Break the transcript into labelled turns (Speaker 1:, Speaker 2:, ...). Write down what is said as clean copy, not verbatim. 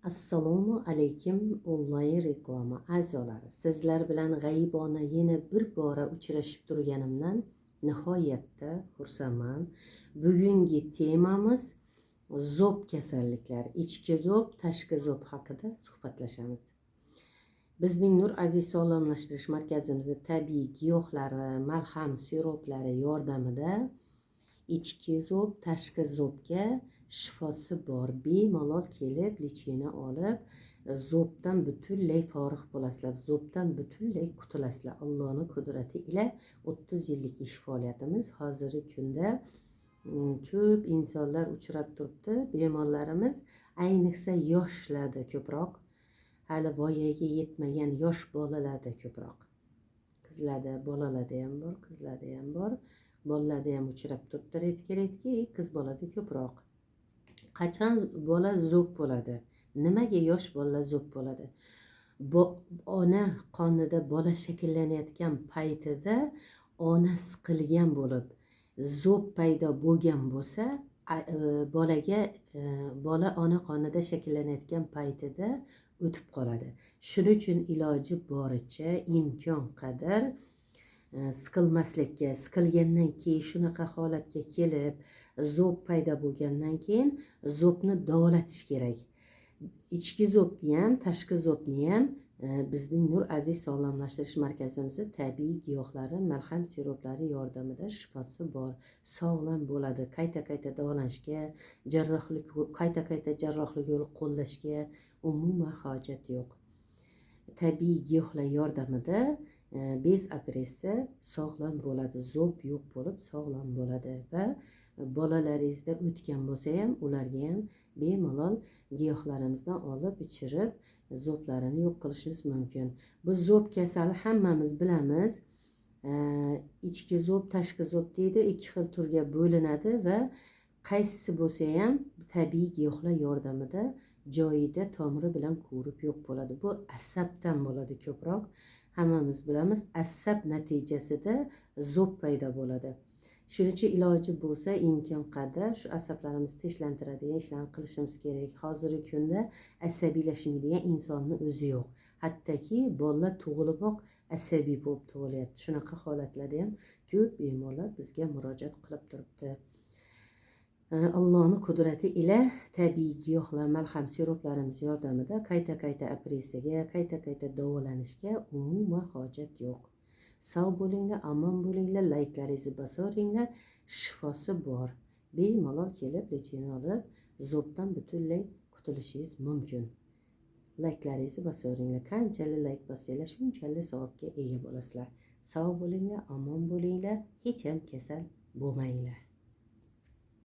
Speaker 1: Assalomu alaykum onlayn reklama a'zolari. Sizlar bilan g'aybona yana bir bora uchrashib turganimdan nihoyatda xursandman. Bugungi temamiz zo'b kasalliklari, ichki zo'b, tashqi zo'b haqida suhbatlashamiz. Bizning Nur Aziz sog'lomlashtirish markazimizda tabiiy giyohlari, malham, siroplari yordamida ichki zo'b, tashqi zo'bga shifosi bor. Bemalol kelib, lichina olib, zo'bdan butunlay forig' bo'lasizlar. Zo'bdan butunlay qutulasizlar. Allohning qudrati ila 30 yillik ish faoliyatimiz hozirgi kunda ko'p insonlar uchrab turibdi. Bemorlarimiz ayniqsa yoshlarda ko'proq, hali voyaga yetmagan yosh bolalarda ko'proq. Qizlarda, bolalarda ham bor, qizlarda ham bor. Bolalarda ham uchrab turibdi, redki qiz bolada ko'proq. Qachon bola zo'b bo'ladi? Nimaga yosh bolalar zo'b bo'ladi? Ona qonida bola shakllanayotgan paytida ona siqilgan bo'lib, zo'b paydo bo'lgan bo'lsa, bola ona qonida shakllanayotgan paytida o'tib qoladi. Shuning uchun iloji boricha imkon qadar siqilmaslikka, siqilgandan keyin shunaqa holatga kelib, zo'b paydo bo'lgandan keyin zo'bni davolatish kerak. Ichki zo'bni ham, tashqi zo'bni ham bizning Nur Aziz sog'lomlashtirish markazimizda tabiiy giyohlari, malham, siroplari yordamida shifosi bor. Sog'lom bo'ladi. Qayta davolanishga, qayta jarrohlik yo'li qo'llashga umuman hojat yo'q. Tabiiy giyohlar yordamida bez operatsiya sog'lom bo'ladi, zo'b yo'q bo'lib sog'lom bo'ladi va bolalaringizda o'tgan bo'lsa ham ularga ham bemalol giyohlarimizdan olib ichirib zo'blarini yo'q qilishingiz mumkin. Bu zo'b kasali hammamiz bilamiz. Ichki zo'b, tashqi zo'b deydi, ikki xil turga bo'linadi va qaysisi bo'lsa ham tabiiy giyohlar yordamida joyida tomiri bilan ko'rib yo'q bo'ladi. Bu asabdan bo'ladi ko'proq. Hammamiz bilamiz, asab natijasida zo'b paydo bo'ladi. Shuning uchun iloji bo'lsa imkon qadar shu asablarimizni tinchlantiradigan ishlarni qilishimiz kerak. Hozirgi kunda asabiylashmaydigan insonni o'zi yo'q. Hattoki bolalar tug'iliboq asabiy bo'lib tug'ilyapti. Shunaqa holatlarda ham ko'p bemorlar bizga murojaat qilib turibdi. Allohning qudrati ila tabiiy giyohlar, malham, siroplarimiz yordamida qayta operatsiyaga, qayta davolanishga umuman hojat yo'q. Sog' bo'linglar, omon bo'linglar, layklaringizni bosaveringlar, shifosi bor. Bemalol kelib, lichina olib, zo'bdan butunlay qutulishingiz mumkin. Layklaringizni bosaveringlar. Qanchalik layk bosinglar, shunchalik savobga ega bo'lasizlar. Sog' bo'linglar, omon bo'linglar, hech ham kasal bo'lmanglar.